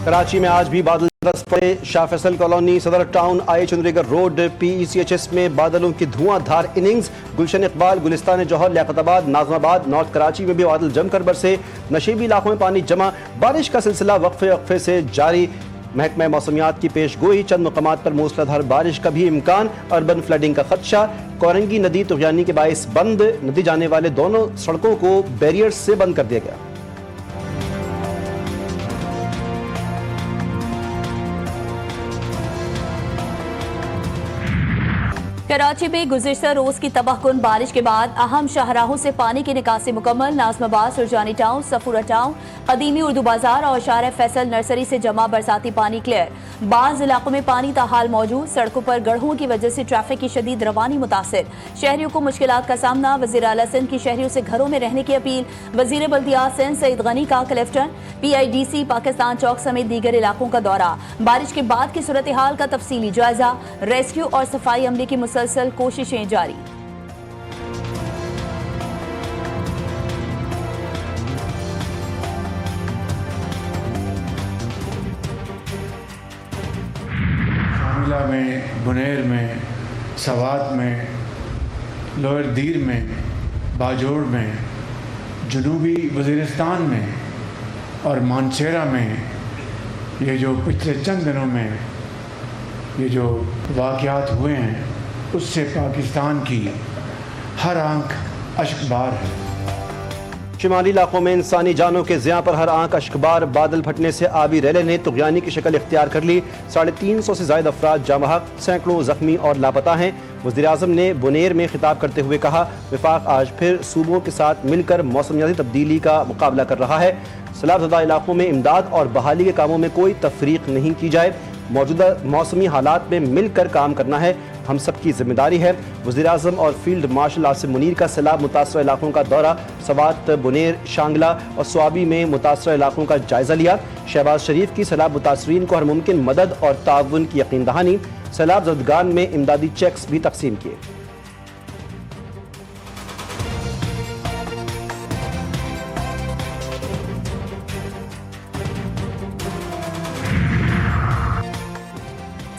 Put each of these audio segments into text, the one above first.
कराची में आज भी बादल बरस पड़े। शाह फैसल कॉलोनी, सदर टाउन, आई चंद्रीगढ़ रोड, PECHS में बादलों की धुआंधार इनिंग्स। गुलशन इकबाल, गुलिस्तान जौहर, लियाकताबाद, नाजमाबाद, नॉर्थ कराची में भी बादल जमकर बरसे। नशीबी इलाकों में पानी जमा। बारिश का सिलसिला वक्फे से जारी। महकमा मौसमियात की पेशगोई, चंद मकामात पर मूसलाधार बारिश का भी इम्कान। अर्बन फ्लडिंग का खदशा। कोरंगी नदी तुगयानी के बायस बंद। नदी जाने वाले दोनों सड़कों को बैरियर्स से बंद कर दिया गया। कराची में गुज़िश्ता रोज की तबाहकुन बारिश के बाद अहम शाहराहों से पानी की निकासी मुकम्मल। नाज़माबाद, सुरजानी टाउन, सफूरा टाउन, कदीमी उर्दू बाजार और शार फैसल नर्सरी से जमा बरसाती पानी क्लियर। बाज़ इलाकों में पानी ताहाल मौजूद। सड़कों पर गढ़ों की वजह से ट्रैफिक की शदीद रवानी मुतासिर। शहरियों को मुश्किलात का सामना। वज़ीर आला सिंध की शहरियों से घरों में रहने की अपील। वज़ीर बल्दियात सिंध सईद गनी का क्लिफ्टन, PIDC पाकिस्तान चौक समेत दीगर इलाकों का दौरा। बारिश के बाद की सूरत हाल का तफसीली जायजा। रेस्क्यू और सफाई अमले की मुसलसल कोशिशें जारी। शामिला में, बुनेर में, सवात में, लोअर दीर में, बाजोड़ में, जनूबी वज़ीरिस्तान में और मानसेरा में ये जो पिछले चंद दिनों में ये जो वाक़यात हुए हैं उससे पाकिस्तान की हर आंख अश्कबार है। शिमाली इलाकों में इंसानी जानों के ज़िया पर हर आंख अश्कबार। बादल फटने से आबी रैले ने तुगयानी की शक्ल इख्तियार कर ली। 350 से ज़ायद अफराद जामहक, सैकड़ों ज़ख्मी और लापता हैं। वज़ीर आज़म ने बुनेर में खिताब करते हुए कहा, वफाक आज फिर सूबों के साथ मिलकर मौसमियाती तब्दीली का मुकाबला कर रहा है। सैलाबज़दा इलाकों में इमदाद और बहाली के कामों में कोई तफरीक नहीं की जाए। मौजूदा मौसमी हालात में मिलकर काम करना है, हम सबकी जिम्मेदारी है। वज़ीर आज़म और फील्ड मार्शल आसिम मुनीर का सैलाब मुतासर इलाकों का दौरा। सवात, बुनेर, शांगला और स्वाबी में मुतासर इलाकों का जायजा लिया। शहबाज शरीफ की सैलाब मुतासरीन को हर मुमकिन मदद और ताउन की यकीन दहानी। सैलाब ज़दगान में इमदादी चेक्स भी तकसीम किए।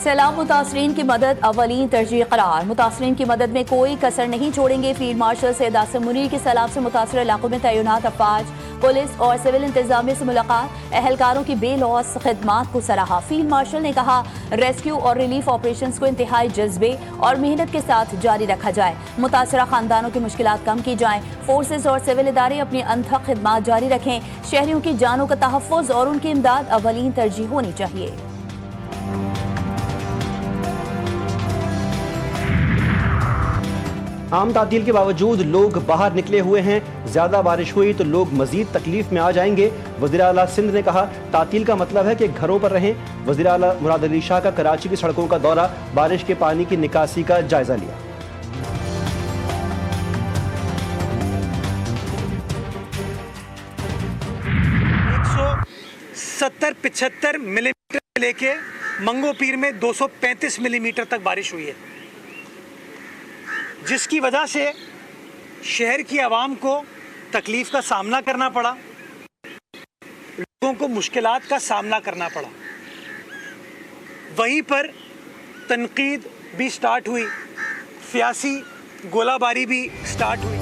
सैलाब मुतासरीन की मदद अवलीन तरजीह करार। मुतासरीन की मदद में कोई कसर नहीं छोड़ेंगे। फील्ड मार्शल सैयद आसिम मुनीर की सैलाब से मुतासर इलाकों में तैनात अफवाज, पुलिस और सिविल इंतजामिया से मुलाकात। एहलकारों की बेलौस खिदमात को सराहा। फील्ड मार्शल ने कहा, रेस्क्यू और रिलीफ ऑपरेशन को इंतहाई जज्बे और मेहनत के साथ जारी रखा जाए। मुतासरा खानदानों की मुश्किलात कम की जाएं। फोर्सेज और सिविल इदारे अपनी अनथक खिदमात जारी रखें। शहरियों की जानों का तहफ़्फ़ुज़ और उनकी इमदाद अवलीन तरजीह होनी चाहिए। आम तातील के बावजूद लोग बाहर निकले हुए हैं। ज्यादा बारिश हुई तो लोग मजीद तकलीफ में आ जाएंगे। वज़ीर आला सिंध ने कहा, तातील का मतलब है कि घरों पर रहें। वज़ीर आला मुराद अली शाह का कराची की सड़कों का दौरा। बारिश के पानी की निकासी का जायजा लिया। 170-75 मिलीमीटर लेके मंगो पीर में 235 मिलीमीटर तक बारिश हुई है, जिसकी वजह से शहर की आवाम को तकलीफ का सामना करना पड़ा, लोगों को मुश्किलात का सामना करना पड़ा। वहीं पर तनकीद भी स्टार्ट हुई, सियासी गोलाबारी भी स्टार्ट हुई।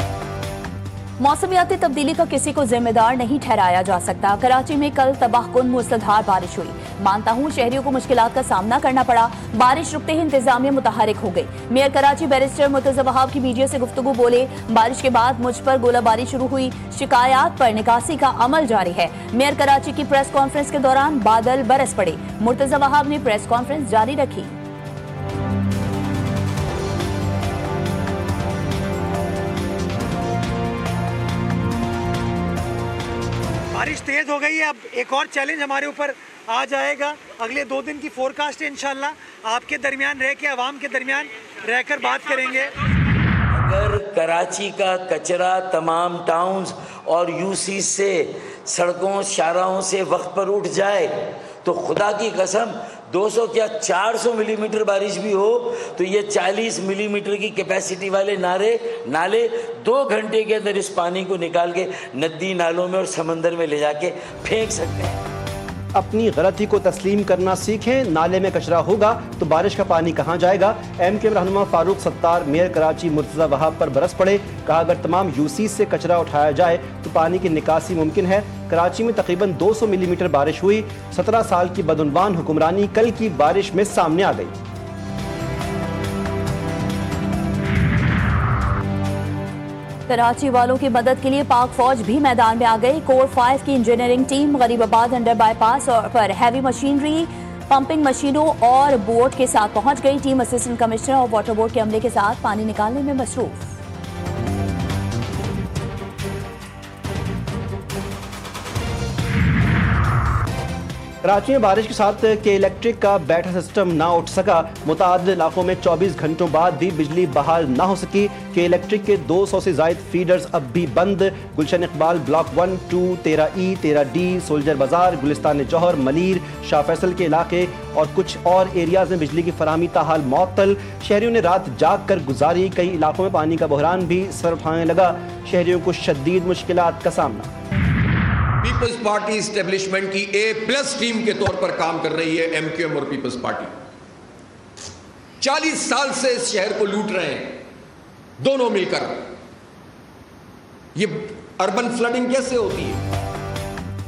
मौसमियाती तब्दीली का किसी को जिम्मेदार नहीं ठहराया जा सकता। कराची में कल तबाहकुन मूसलाधार बारिश हुई। मानता हूँ शहरियों को मुश्किलात का सामना करना पड़ा। बारिश रुकते ही इंतजामिया मुतहरिक हो गई। मेयर कराची बैरिस्टर मुर्तज़ा वहाब की मीडिया से गुफ्तगू बोले, बारिश के बाद मुझ पर गोलाबारी शुरू हुई। शिकायत पर निकासी का अमल जारी है। मेयर कराची की प्रेस कॉन्फ्रेंस के दौरान बादल बरस पड़े। मुर्तज़ा वहाब ने प्रेस कॉन्फ्रेंस जारी रखी। बारिश तेज हो गई है। अब एक और चैलेंज हमारे ऊपर आ जाएगा। अगले 2 दिन की फोरकास्ट है, इंशाल्लाह आपके दरमियान रह के, आवाम के दरमियान रहकर बात करेंगे। अगर कराची का कचरा तमाम टाउन्स और UC से, सड़कों शाहराहों से वक्त पर उठ जाए तो खुदा की कसम 200 क्या 400 मिलीमीटर बारिश भी हो तो ये 40 मिलीमीटर की कैपेसिटी वाले नाले 2 घंटे के अंदर इस पानी को निकाल के नदी नालों में और समंदर में ले जाके फेंक सकते हैं। अपनी गलती को तस्लीम करना सीखें। नाले में कचरा होगा तो बारिश का पानी कहाँ जाएगा। MQM रहनुमा फारूक सत्तार मेयर कराची मुर्तज़ा वहाब पर बरस पड़े। कहा अगर तमाम यूसी से कचरा उठाया जाए तो पानी की निकासी मुमकिन है। कराची में तकरीबन 200 मिलीमीटर बारिश हुई। 17 साल की बदउनवान हुक्मरानी कल की बारिश में सामने आ गई। कराची वालों की मदद के लिए पाक फौज भी मैदान में आ गई। कोर 5 की engineering team Garibabad under bypass पर हैवी मशीनरी, पंपिंग मशीनों और बोट के साथ पहुंच गई। टीम असिस्टेंट कमिश्नर और वाटर बोर्ड के अमले के साथ पानी निकालने में मसरूफ। कराची में बारिश के साथ के इलेक्ट्रिक का बैटरी सिस्टम ना उठ सका। मुताद इलाकों में 24 घंटों बाद भी बिजली बहाल ना हो सकी। के इलेक्ट्रिक के 200 से जायद फीडर्स अब भी बंद। गुलशन Iqbal block 1, 2, 13E, 13D, soldier बाजार, गुलिस्तान जौहर, मलीर, शाह फैसल के इलाके और कुछ और एरियाज में बिजली की फराहमी ताहाल मअतल। शहरियों ने रात जाग कर गुजारी। कई इलाकों में पानी का बहरान भी सर उठाने लगा। शहरियों को शदीद मुश्किलात का सामना। पीपल्स पार्टी इस्टेब्लिशमेंट की A+ टीम के तौर पर काम कर रही है MQM और पीपल्स पार्टी। 40 साल से इस शहर को लूट रहे हैं दोनों मिलकर। ये अर्बन फ्लडिंग कैसे होती है?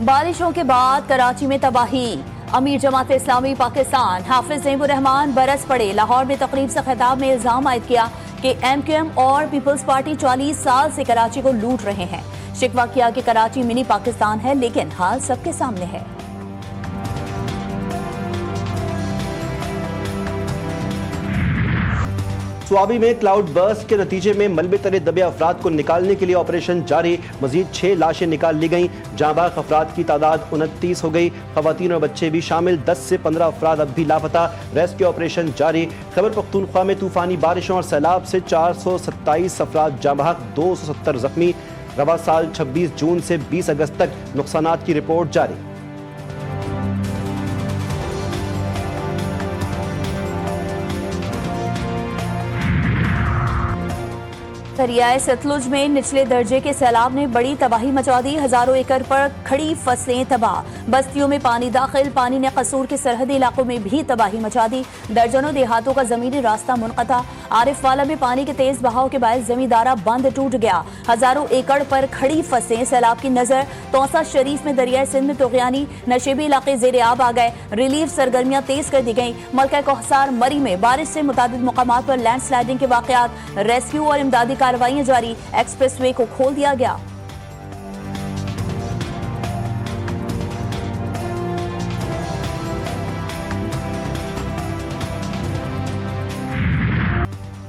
बारिशों के बाद कराची में तबाही। अमीर जमात इस्लामी पाकिस्तान हाफिज नईमुर रहमान बरस पड़े। लाहौर में तकरीब से खिताब में इल्जाम आयद किया कि MQM और पीपल्स पार्टी 40 साल से कराची को लूट रहे हैं। शिकवा किया कि कराची मिनी पाकिस्तान है, लेकिन हाल सबके सामने है। स्वाबी में क्लाउड बर्स्ट के नतीजे में मलबे तले दबे अफराद को निकालने के लिए ऑपरेशन जारी। मजीद 6 लाशें निकाल ली गईं। जांबाग अफराद की तादाद 29 हो गई। खवातीन और बच्चे भी शामिल। 10 से 15 अफराद अब भी लापता। रेस्क्यू ऑपरेशन जारी। खैबर पख्तूनख्वा में तूफानी बारिशों और सैलाब से 427 अफराद जांबाग, 270 जख्मी। रवा साल 26 जून से 20 अगस्त तक नुकसानात की रिपोर्ट जारी। दरियाए सतलुज में निचले दर्जे के सैलाब ने बड़ी तबाही मचा दी। हजारों एकड़ पर खड़ी फसलें तबाह। बस्तियों में पानी दाखिल। पानी ने कसूर के सरहदी इलाकों में भी तबाही मचा दी। दर्जनों देहातों का जमीनी रास्ता मुनक़ता। आरिफवाला में पानी के तेज बहाव के बायस जमींदारा बंद टूट गया। हजारों एकड़ पर खड़ी फसलें सैलाब की नजर। तौसा शरीफ में दरियाए सिंध में तुग़यानी नशेबी इलाके ज़ेर आब आ गए। रिलीफ सरगर्मियां तेज कर दी गई। मलका कोहसार मरी में बारिश से मुतादिद मुकामात पर लैंड स्लाइडिंग के वाक़यात। रेस्क्यू और इमदादी कार्रवाइयां जारी। एक्सप्रेसवे को खोल दिया गया।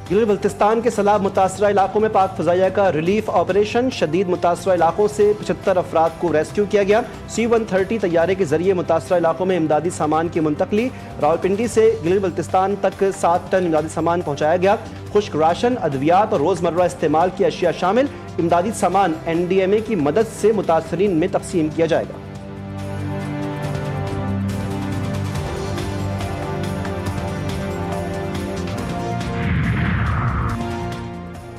गिलगित बल्तिस्तान के सैलाब मुतासरा इलाकों में पाक फजाइया का रिलीफ ऑपरेशन। शदीद मुतासरा इलाकों से 75 अफराद को रेस्क्यू किया गया। C-130 तैयारे के जरिए मुतासरा इलाकों में इमदादी सामान की मुंतकली। रावलपिंडी से गिलगित बल्तिस्तान तक 7 टन इमदादी सामान पहुँचाया गया। खुश्क राशन, अद्वियात और रोज़मर्रा इस्तेमाल की अशिया शामिल इमदादी सामान NDMA की मदद से मुतासरीन में तकसीम किया जाएगा।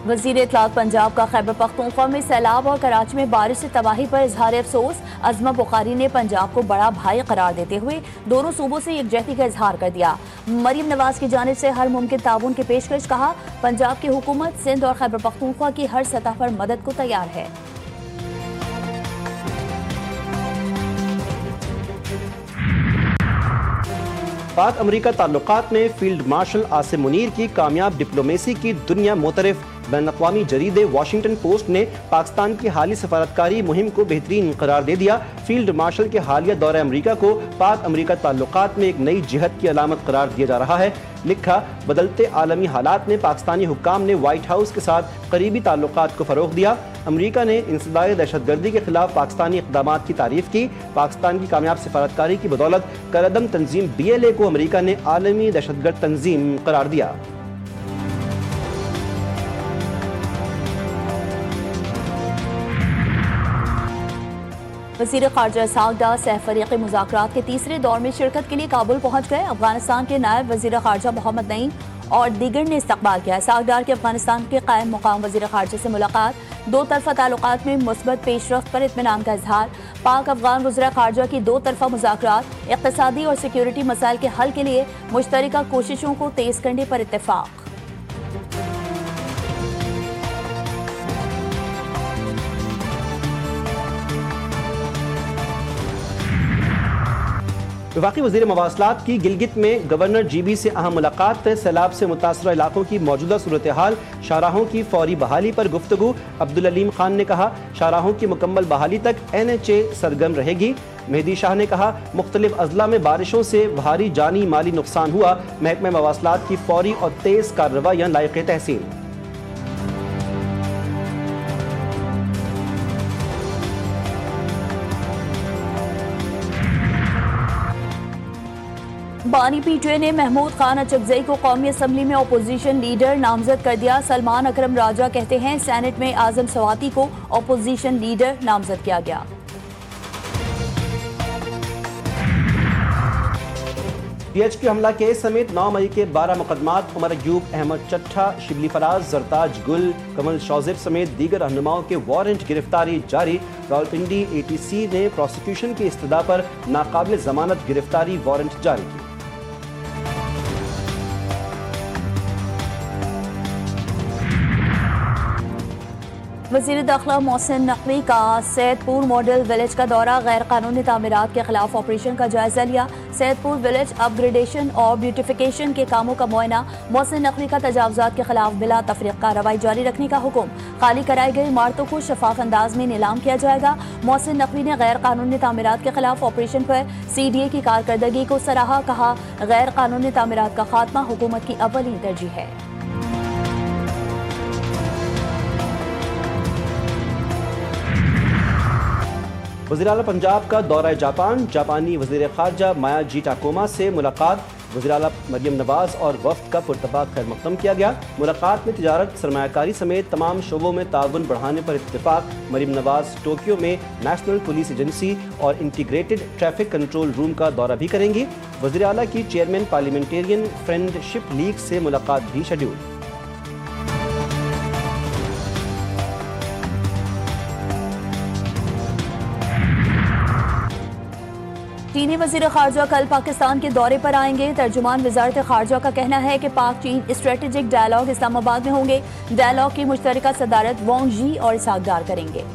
वज़ीर इत्तलात पंजाब का खैबर पख्तूनख्वा में सैलाब और कराची में बारिश से तबाही पर इजहार अफसोस। अज़मा बुखारी ने पंजाब को बड़ा भाई करार देते हुए दोनों सूबों से यकजहती का इजहार कर दिया। मरीम नवाज की जानिब से हर मुमकिन ताउन की पेशकश। कहा पंजाब की हुकूमत सिंध और खैबर पख्तूनख्वा की हर सतह पर मदद को तैयार है। पाक अमरीका ताल्लुकात में फील्ड मार्शल आसिम मुनीर की कामयाब डिप्लोमेसी की दुनिया मोतरफ। बैन-अक़वामी जरीदे वाशिंगटन पोस्ट ने पाकिस्तान की हाली सफारतकारी मुहिम को बेहतरीन करार दे दिया। फील्ड मार्शल के हालिया दौरे अमरीका को पाक अमरीका ताल्लुकात में एक नई जिहत की अलामत करार दिया जा रहा है। लिखा, बदलते आलमी हालात में पाकिस्तानी हुक्काम ने व्हाइट हाउस के साथ करीबी ताल्लुकात को फ़रोग़ दिया। अमरीका ने इंसदाए दहशतगर्दी के खिलाफ पाकिस्तानी इक़दामात की तारीफ़ की। पाकिस्तान की कामयाब सफारतकारी की बदौलत करदम तंजीम BLA को अमरीका ने आलमी दहशतगर्द तंजीम करार दिया। वज़ीर ख़ारजा साउदा सहफरीक़ी मुज़ाकरात के तीसरे दौर में शिरकत के लिए काबुल पहुँच गए। अफगानिस्तान के नायब वज़ीर ख़ारजा मोहम्मद नईम और दीगर ने इस्तकबाल किया। साउदार के अफगानिस्तान के कायम मुकाम वज़ीर ख़ारजा से मुलाकात। दो तरफ़ा ताल्लुकात में मुस्बत पेशरफ्त पर इत्मीनान का इजहार। पाक अफगान वज़ीर ख़ारजा की दो तरफा मुज़ाकरात, इक़्तिसादी और सिक्योरिटी मसाइल के हल के लिए मुश्तरका कोशिशों को तेज़ करने पर इत्तेफाक। वफाकी वज़ीर मवासलात की गिलगित में गवर्नर GB से अहम मुलाकात। सैलाब से मुतासरा इलाकों की मौजूदा सूरत हाल, शाहराहों की फौरी बहाली पर गुफ्तगू। अब्दुल अलीम खान ने कहा, शाहराहों की मुकम्मल बहाली तक NHA सरगर्म रहेगी। मेहदी शाह ने कहा, मुख्तलिफ अजला में बारिशों से भारी जानी माली नुकसान हुआ। महकमा मवासलात की फौरी और तेज़ कार्रवाइयाँ लायक़ तहसीन। बानी PTI ने महमूद खान अचकजई को कौमी असम्बली में अपोजिशन लीडर नामजद कर दिया। सलमान अकरम राजा कहते हैं, सेनेट में आजम सवाती को अपोजिशन लीडर नामजद किया गया। PHQ हमला केस समेत 9 मई के 12 मुकदमात, उमर अयूब, अहमद चट्ठा, शिबली फराज, जरताज गुल, कमल शौजिब समेत दीगर रहनुमाओं के वारंट गिरफ्तारी जारी। रावलपिंडी ATC ने प्रोसिक्यूशन की इस्तदा पर नाकाबिल जमानत गिरफ्तारी वारंट जारी की। वज़ीर दाखिला मोहसिन नकवी का सैदपुर मॉडल विलेज का दौरा, गैर कानूनी तामीरात के खिलाफ ऑपरेशन का जायजा लिया। सैदपुर विलेज अपग्रेडेशन और ब्यूटिफिकेशन के कामों का मुआयना। मोहसिन नकवी का तजावुजात के खिलाफ बिला तफरीक कार्रवाई जारी रखने का हुक्म। खाली कराई गई इमारतों को शफाफ अंदाज में नीलाम किया जाएगा। मोहसिन नकवी ने गैर कानूनी तामीरात के खिलाफ ऑपरेशन पर CDA की कारकर्दगी को सराहा। कहा, गैर कानूनी तामीरात का खात्मा हुकूमत की अव्वली तरजीह है। वज़ीर आला पंजाब का दौरा जापान, जापानी वज़ीर ख़ारजा मायाजी टाकोमा से मुलाकात। वज़ीर आला मरियम नवाज़ और वफ़द का पुरतपाक खैर मक़दम किया गया। मुलाकात में तिजारत, सरमायाकारी समेत तमाम शोबों में ताउन बढ़ाने पर इत्तेफाक। मरियम नवाज़ टोक्यो में नेशनल पुलिस एजेंसी और इंटीग्रेटेड ट्रैफिक कंट्रोल रूम का दौरा भी करेंगी। वज़ीर आला की चेयरमैन पार्लियामेंटेरियन फ्रेंडशिप लीग से मुलाकात भी शेड्यूल। चीनी वज़ीर ख़ारजा कल पाकिस्तान के दौरे पर आएंगे। तर्जुमान वज़ारत ख़ारजा का कहना है कि पाक चीन स्ट्रेटेजिक डायलॉग इस्लामाबाद में होंगे। डायलॉग की मुश्तरका सदारत वांग जी और इसहाक डार करेंगे।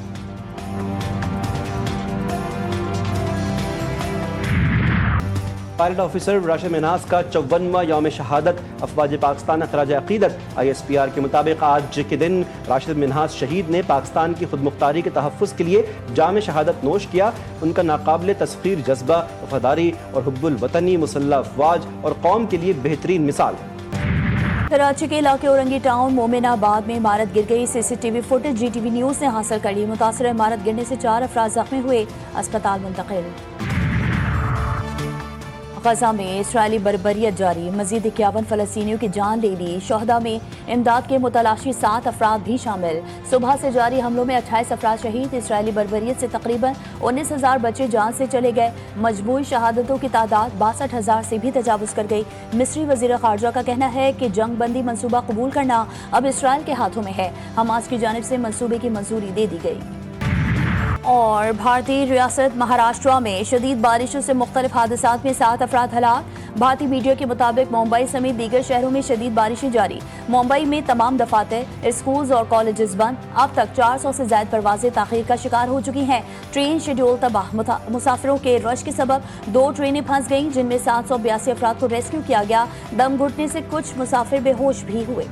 पायलट ऑफिसर राशिद मिन्हास का 54वां यौम शहादत। अफवाज पाकिस्तान अखराज अकीदत। ISPR के मुताबिक आज के दिन राशिद मिन्हास शहीद ने पाकिस्तान की खुद मुख्तारी के तहफ़्फ़ुज़ के लिए जाम शहादत नोश किया। उनका नाकाबिल तस्ख़ीर जज्बा, वफ़ादारी और हुब्बुल वतनी मुसल्लह अफवाज और कौम के लिए बेहतरीन मिसाल। कराची के इलाके औरंगी टाउन मोमिनाबाद में इमारत गिर गई। CCTV फुटेज GTV न्यूज़ ने हासिल कर ली। मुतासर इमारत गिरने से 4 अफराद ज़ख्मी हुए, अस्पताल मुंतकिल। गजा में इसराइली बर्बरियत जारी, मजीद 51 फ़लस्तीनियों की जान ले ली। शोहदा में इमदाद के मुतलाशी 7 अफराद भी शामिल। सुबह से जारी हमलों में 28 अफराद शहीद। इसराइली बर्बरियत से तकरीबन 19,000 बच्चे जान से चले गए। मजबूरी शहादतों की तादाद 62,000 से भी तजावुज़ कर गई। मिस्री वज़ीर ख़ारजा का कहना है कि जंग बंदी मनसूबा कबूल करना अब इसराइल के हाथों में है। हमास की जानिब से मनसूबे की मंजूरी दे दी गई। और भारतीय रियासत महाराष्ट्र में शदीद बारिशों से मुख्तलिफ हादसात में 7 अफराद हलाक। भारतीय मीडिया के मुताबिक मुंबई समेत दीगर शहरों में शदीद बारिशें जारी। मुंबई में तमाम दफातर, स्कूल्स और कॉलेजेस बंद। अब तक 400 से ज्यादा परवाजें ताखीर का शिकार हो चुकी हैं। ट्रेन शेड्यूल तबाह। मुसाफिरों के रश के सबब 2 ट्रेनें फंस गईं, जिनमें 782 अफराद को रेस्क्यू किया गया। दम घुटने से कुछ मुसाफिर बेहोश भी हुए।